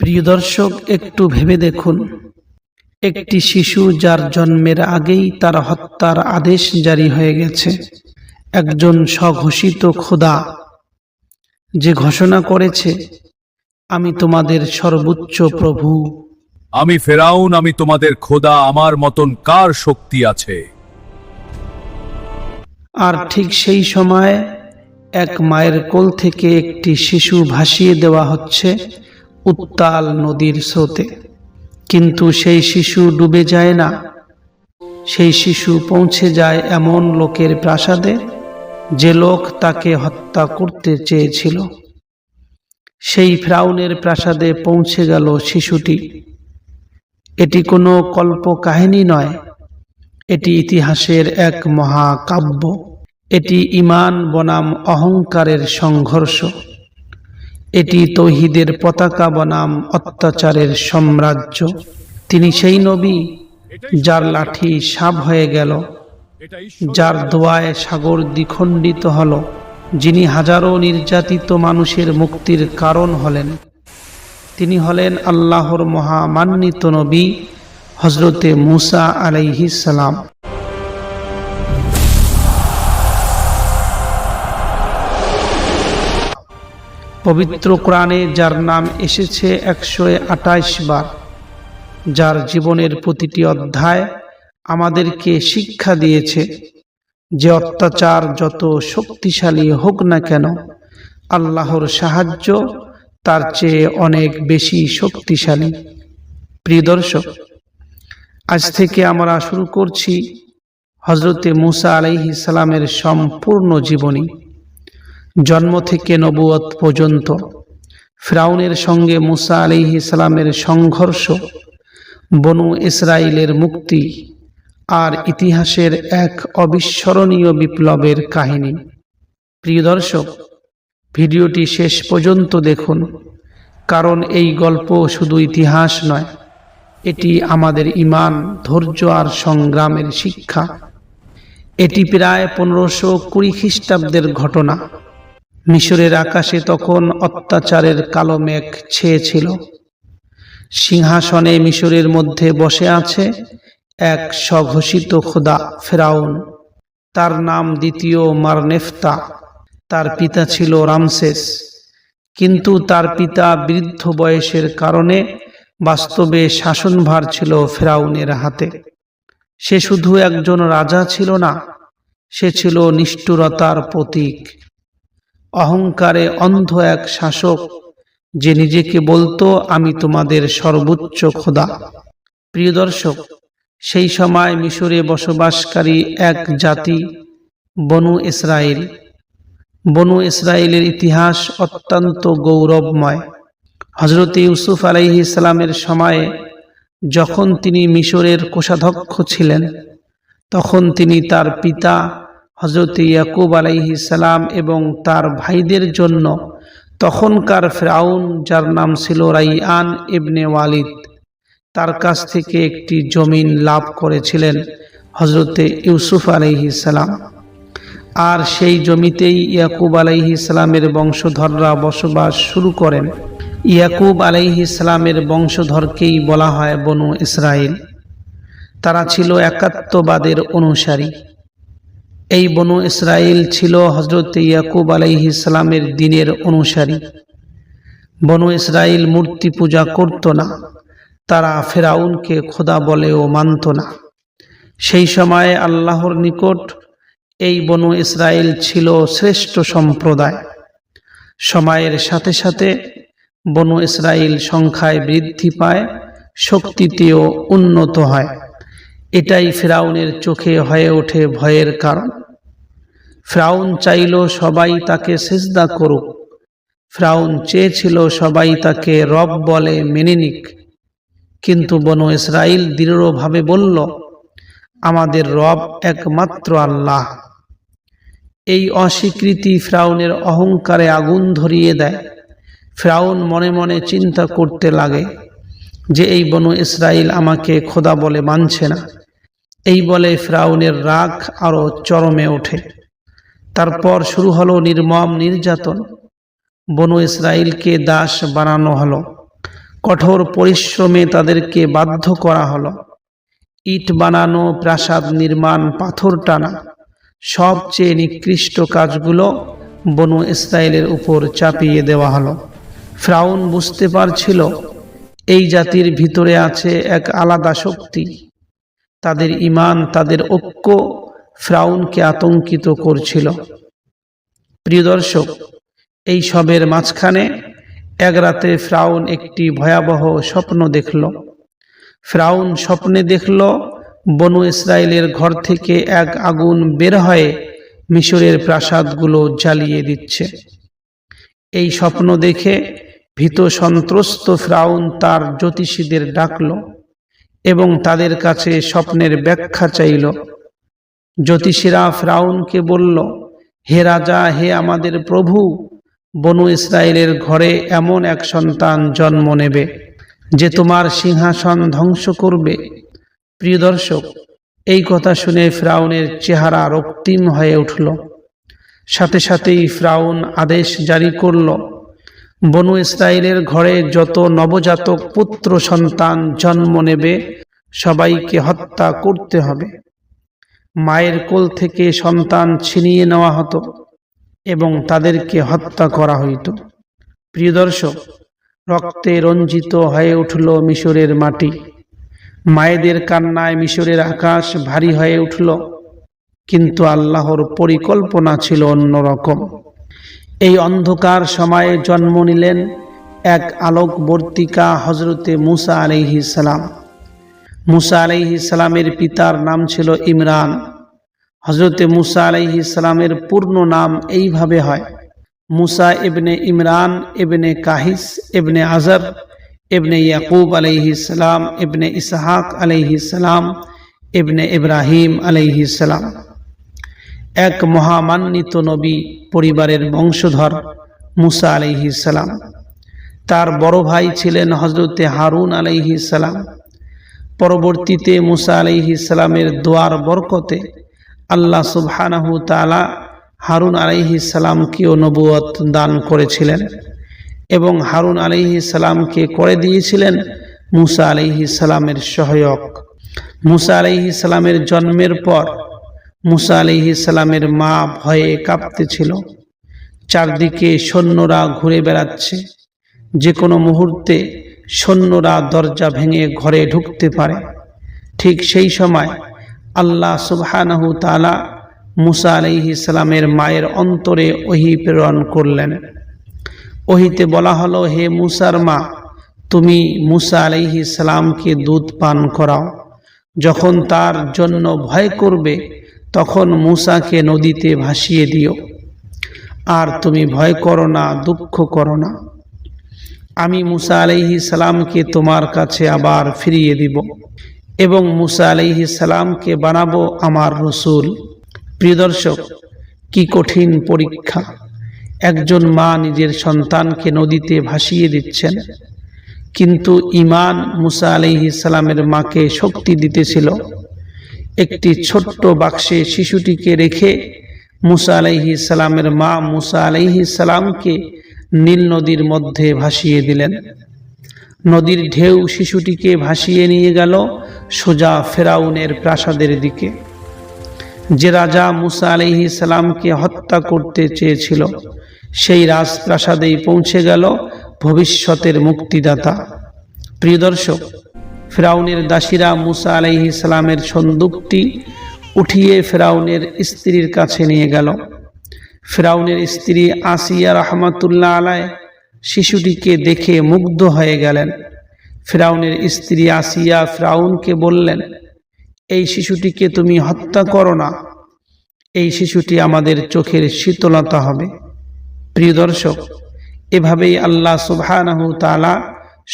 প্রিয় দর্শক, একটু ভেবে দেখুন, একটি শিশু যার জন্মের আগেই তার হত্যার আদেশ জারি হয়ে গেছে, একজন স্বঘোষিত খোদা যে ঘোষণা করেছে, আমি তোমাদের সর্বোচ্চ প্রভু। আমি ফেরাউন, আমি তোমাদের খোদা, আমার মতন কার শক্তি আছে? আর ঠিক সেই সময় এক মায়ের কোল থেকে একটি শিশু ভাসিয়ে দেওয়া হচ্ছে উত্তাল নদীর স্রোতে। কিন্তু সেই শিশু ডুবে যায় না, সেই শিশু পৌঁছে যায় এমন লোকের প্রাসাদে যে লোক তাকে হত্যা করতে চেয়েছিল। সেই ফেরাউনের প্রাসাদে পৌঁছে গেল শিশুটি। এটি কোনো কল্প কাহিনী নয়, এটি ইতিহাসের এক মহাকাব্য। এটি ঈমান বনাম অহংকারের সংঘর্ষ। এটি তৌহিদের পতাকা বনাম অত্যাচারের সাম্রাজ্য। তিনি সেই নবী যার লাঠি সাপ হয়ে গেল, যার দোয়ায় সাগর দ্বিখণ্ডিত হল, যিনি হাজারো নির্যাতিত মানুষের মুক্তির কারণ হলেন। তিনি হলেন আল্লাহর মহামান্বিত নবী হযরতে মুসা আলাইহিস সালাম। পবিত্র কোরআনে যার নাম এসেছে 128 বার, যার জীবনের প্রতিটি অধ্যায় আমাদেরকে শিক্ষা দিয়েছে যে অত্যাচার যত শক্তিশালী হোক না কেন, আল্লাহর সাহায্য তার চেয়ে অনেক বেশি শক্তিশালী। প্রিয় দর্শক, আজ থেকে আমরা শুরু করছি হযরতে মুসা আলাইহিস সালামের সম্পূর্ণ জীবনী, জন্ম থেকে নবুয়ত পর্যন্ত, ফিরাউনের সঙ্গে মুসা আলাইহিস সালামের সংঘর্ষ, বনু ইসরাইলের মুক্তি, আর ইতিহাসের এক অবিস্মরণীয় বিপ্লবের কাহিনী। প্রিয় দর্শক, ভিডিওটি শেষ পর্যন্ত দেখুন, কারণ এই গল্প শুধু ইতিহাস নয়, এটি আমাদের ঈমান, ধৈর্য আর সংগ্রামের শিক্ষা। এটি প্রায় 1520 খ্রিস্টাব্দের ঘটনা। মিশরের আকাশে তখন অত্যাচারের কালো মেঘ ছেয়েছিল। সিংহাসনে মিশরের মধ্যে বসে আছে এক স্বঘোষিত খোদা, ফেরাউন। তার নাম দ্বিতীয় মারনেফতা। তার পিতা ছিল রামসেস, কিন্তু তার পিতা বৃদ্ধ বয়সের কারণে বাস্তবে শাসনভার ছিল ফেরাউনের হাতে। সে শুধু একজন রাজা ছিল না, সে ছিল নিষ্ঠুরতার প্রতীক, অহংকারে অন্ধ এক শাসক যে নিজেকে বলতো, আমি তোমাদের সর্বোচ্চ খোদা। প্রিয় দর্শক, সেই সময় মিশরে বসবাসকারী এক জাতি বনু ইসরাইল। বনু ইসরাইলের ইতিহাস অত্যন্ত গৌরবময়। হযরত ইউসুফ আলাইহিস সালামের সময়ে যখন তিনি মিশরের কোষাধ্যক্ষ ছিলেন, তখন তিনি তার পিতা হযরত ইয়াকুব আলাইহিস সালাম এবং তার ভাইদের জন্য তখনকার ফেরাউন, যার নাম ছিল রাইয়ান ইবনে ওয়ালিদ, তার কাছ থেকে একটি জমিন লাভ করেছিলেন হযরত ইউসুফ আলাইহিস সালাম। আর সেই জমিতেই ইয়াকুব আলাইহিস সালামের বংশধররা বসবাস শুরু করেন। ইয়াকুব আলাইহিস সালামের বংশধরকেই বলা হয় বনু ইসরাইল। তারা ছিল একাত্মবাদের অনুসারী। এই বনু ইসরাইল ছিল হযরত ইয়াকুব আলাইহিস সালামের দ্বীনের অনুসারী। বনু ইসরাইল মূর্তি পূজা করত না, তারা ফেরাউনকে খোদা বলেও মানত না। সেই সময়ে আল্লাহর নিকট এই বনু ইসরাইল ছিল শ্রেষ্ঠ সম্প্রদায়। সময়ের সাথে সাথে বনু ইসরাইল সংখ্যায় বৃদ্ধি পায়, শক্তিতেও উন্নত হয়। এটাই ফেরাউনের চোখে হয়ে ওঠে ভয়ের কারণ। ফেরাউন চাইল সবাই তাকে সিজদা করুক। ফেরাউন চেয়েছিল সবাই তাকে রব বলে মেনে নিক। কিন্তু বনু ইসরাইল দৃঢ়ভাবে বলল, আমাদের রব একমাত্র আল্লাহ। এই অস্বীকৃতি ফেরাউনের অহংকারে আগুন ধরিয়ে দেয়। ফেরাউন মনে মনে চিন্তা করতে লাগে যে এই বনু ইসরাইল আমাকে খোদা বলে মানছে না। এই বলে ফেরাউনের রাগ আরো চরমে ওঠে। তারপর শুরু হলো নির্মম নির্যাতন। বনু ইসরাইলকে দাস বানানো হলো। কঠোর পরিশ্রমে তাদেরকে বাধ্য করা হলো। ইট বানানো, প্রাসাদ নির্মাণ, পাথর টানা, সবচেয়ে নিকৃষ্ট কাজগুলো বনু ইসরায়েলের উপর চাপিয়ে দেওয়া হলো। ফিরআউন বুঝতে পারছিল এই জাতির ভিতরে আছে এক আলাদা শক্তি। তাদের ঈমান, তাদের ঐক্য ফিরআউনকে আতঙ্কিত করছিল। প্রিয় দর্শক, এই সবের মাঝখানে এক রাতে ফিরআউন একটি ভয়াবহ স্বপ্ন দেখল। ফিরআউন স্বপ্নে দেখল বনু ইসরায়েলের ঘর থেকে এক আগুন বের হয়ে মিশরের প্রাসাদগুলো জ্বালিয়ে দিচ্ছে। এই স্বপ্ন দেখে ভীত সন্ত্রস্ত ফিরআউন তার জ্যোতিষীদের ডাকল এবং তাদের কাছে স্বপ্নের ব্যাখ্যা চাইল। জ্যোতিষীরা ফিরআউনকে বলল, হে রাজা, হে আমাদের প্রভু, বনু ইসরায়েলের ঘরে এমন এক সন্তান জন্ম নেবে যে তোমার সিংহাসন ধ্বংস করবে। প্রিয় দর্শক, এই কথা শুনে ফিরআউনের চেহারা রক্তিম হয়ে উঠল। সাথে সাথেই ফিরআউন আদেশ জারি করল, বনু ইসরায়েলের ঘরে যত নবজাতক পুত্র সন্তান জন্ম নেবে সবাইকে হত্যা করতে হবে। মায়ের কোল থেকে সন্তান ছিনিয়ে নেওয়া হতো এবং তাদেরকে হত্যা করা হইত। প্রিয় দর্শক, রক্তে রঞ্জিত হয়ে উঠল মিশরের মাটি। মায়েদের কান্নায় মিশরের আকাশ ভারী হয়ে উঠল। কিন্তু আল্লাহর পরিকল্পনা ছিল অন্যরকম। এই অন্ধকার সময়ে জন্ম নিলেন এক আলোকবর্তিকা, হযরতে মূসা আলাইহিস সালাম। মূসা আলাইহিস সালামের পিতার নাম ছিল ইমরান। হযরতে মূসা আলাইহিস সালামের পূর্ণ নাম এইভাবে হয়: মূসা ইবনে ইমরান ইবনে কাহিস ইবনে আজর ইবনে ইয়াকুব আলাইহিস সালাম ইবনে ইসহাক আলাইহিস সালাম ইবনে ইব্রাহিম আলাইহিস সালাম। এক মহামান্বিত নবী পরিবারের বংশধর মূসা আলাইহিস সালাম। তার বড় ভাই ছিলেন হযরতে হারুন আলাইহিস সালাম। পরবর্তীতে মূসা আলাইহিস সালামের দোয়ার বরকতে আল্লাহ সুবহানাহু তাআলা হারুন আলাইহিস সালামকেও নবুয়ত দান করেছিলেন এবং হারুন আলাইহিস সালামকে করে দিয়েছিলেন মূসা আলাইহিস সালামের সহায়ক। মূসা আলাইহিস সালামের জন্মের পর মূসা আলাইহিস সালামের মা ভয়ে কাঁপতেছিল। চারদিকে সৈন্যরা ঘুরে বেড়াচ্ছে, যে কোনো মুহূর্তে সৈন্যরা দরজা ভেঙে ঘরে ঢুকতে পারে। ঠিক সেই সময় আল্লাহ সুবহানাহু তাআলা মূসা আলাইহিস সালামের মায়ের অন্তরে ওহী প্রেরণ করলেন। ওহীতে বলা হলো, হে মূসার মা, তুমি মূসা আলাইহিস সালামকে দুধ পান করাও। যখন তার জন্য ভয় করবে তখন মূসাকে নদীতে ভাসিয়ে দিও। আর তুমি ভয় করো না, দুঃখ করো না। আমি মূসা আলাইহিস সালামকে তোমার কাছে আবার ফিরিয়ে দিব এবং মূসা আলাইহিস সালামকে বানাবো আমার রসূল। প্রিয় দর্শক, কি কঠিন পরীক্ষা! একজন মা নিজের সন্তানকে নদীতে ভাসিয়ে দিচ্ছেন, কিন্তু ঈমান মূসা আলাইহিস সালামের মাকে শক্তি দিতেছিল। একটি ছোট্ট বাক্সে শিশুটিকে রেখে মূসা আলাইহিস সালামের মা মূসা আলাইহিস সালামকে নীল নদীর মধ্যে ভাসিয়ে দিলেন। নদীর ঢেউ শিশুটিকে ভাসিয়ে নিয়ে গেল সোজা ফিরআউনের প্রাসাদের দিকে। যে রাজা মূসা আলাইহিস সালামকে হত্যা করতে চেয়েছিল সেই রাজপ্রাসাদেই পৌঁছে গেল ভবিষ্যতের মুক্তিদাতা। প্রিয় দর্শক, ফিরআউনের দাসীরা মূসা আলাইহিস সালামের সন্দুকটি উঠিয়ে ফিরআউনের স্ত্রীর কাছে নিয়ে গেল। ফিরআউনের স্ত্রী আসিয়া রাহমাতুল্লাহ আলাইহা শিশুটিকে দেখে মুগ্ধ হয়ে গেলেন। ফিরআউনের স্ত্রী আসিয়া ফিরআউনকে বললেন, এই শিশুটিকে তুমি হত্যা করো না, এই শিশুটি আমাদের চোখের শীতলতা হবে। প্রিয় দর্শক, এভাবেই আল্লাহ সুবহানাহু তাআলা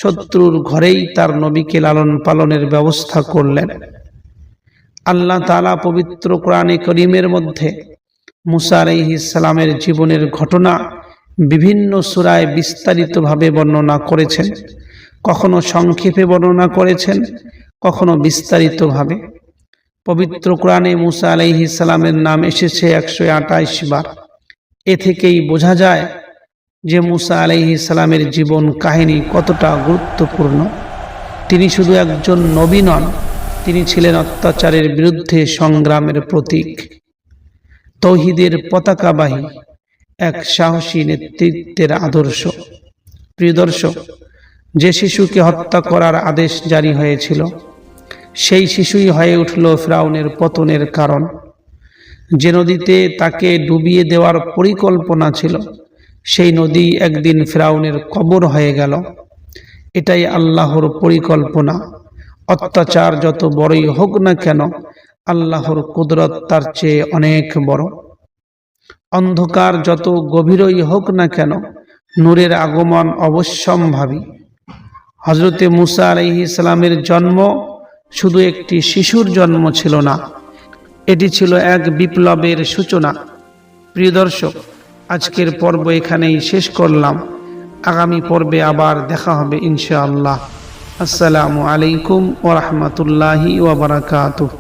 শত্রুর ঘরেই তার নবীকে লালন পালনের ব্যবস্থা করলেন। আল্লাহ তাআলা পবিত্র কোরআনে কারীমের মধ্যে মূসা আলাইহিস সালামের জীবনের ঘটনা বিভিন্ন সূরায় বিস্তারিতভাবে বর্ণনা করেছেন। কখনো সংক্ষেপে বর্ণনা করেছেন, কখনো বিস্তারিতভাবে। পবিত্র কোরআনে মূসা আলাইহিস সালামের নাম এসেছে 128 বার। এ থেকেই বোঝা যায় যে মুসা আলাইহিস সালামের জীবন কাহিনী কতটা গুরুত্বপূর্ণ। তিনি শুধু একজন নবী নন, তিনি ছিলেন অত্যাচারের বিরুদ্ধে সংগ্রামের প্রতীক, তৌহিদের পতাকাবাহী, এক সাহসী নেতৃত্বের আদর্শ। প্রিয় দর্শক, যে শিশুকে হত্যা করার আদেশ জারি হয়েছিল, সেই শিশুই হয়ে উঠল ফিরআউনের পতনের কারণ। যে নদীতে তাকে ডুবিয়ে দেওয়ার পরিকল্পনা ছিল, সেই নদী একদিন ফিরআউনের কবর হয়ে গেল। এটাই আল্লাহর পরিকল্পনা। অত্যাচার যত বড়ই হোক না কেন, আল্লাহর কুদরত তার চেয়ে অনেক বড়। অন্ধকার যত গভীরই হোক না কেন, নূরের আগমন অবশ্যম্ভাবী। হযরতে মুসা আলাইহিস সালামের জন্ম শুধু একটি শিশুর জন্ম ছিল না, এটি ছিল এক বিপ্লবের সূচনা। প্রিয় দর্শক, আজকের পর্ব এখানেই শেষ করলাম। আগামী পর্বে আবার দেখা হবে ইনশাআল্লাহ। আসসালামু আলাইকুম ওয়া রাহমাতুল্লাহি ওয়া বারাকাতুহু।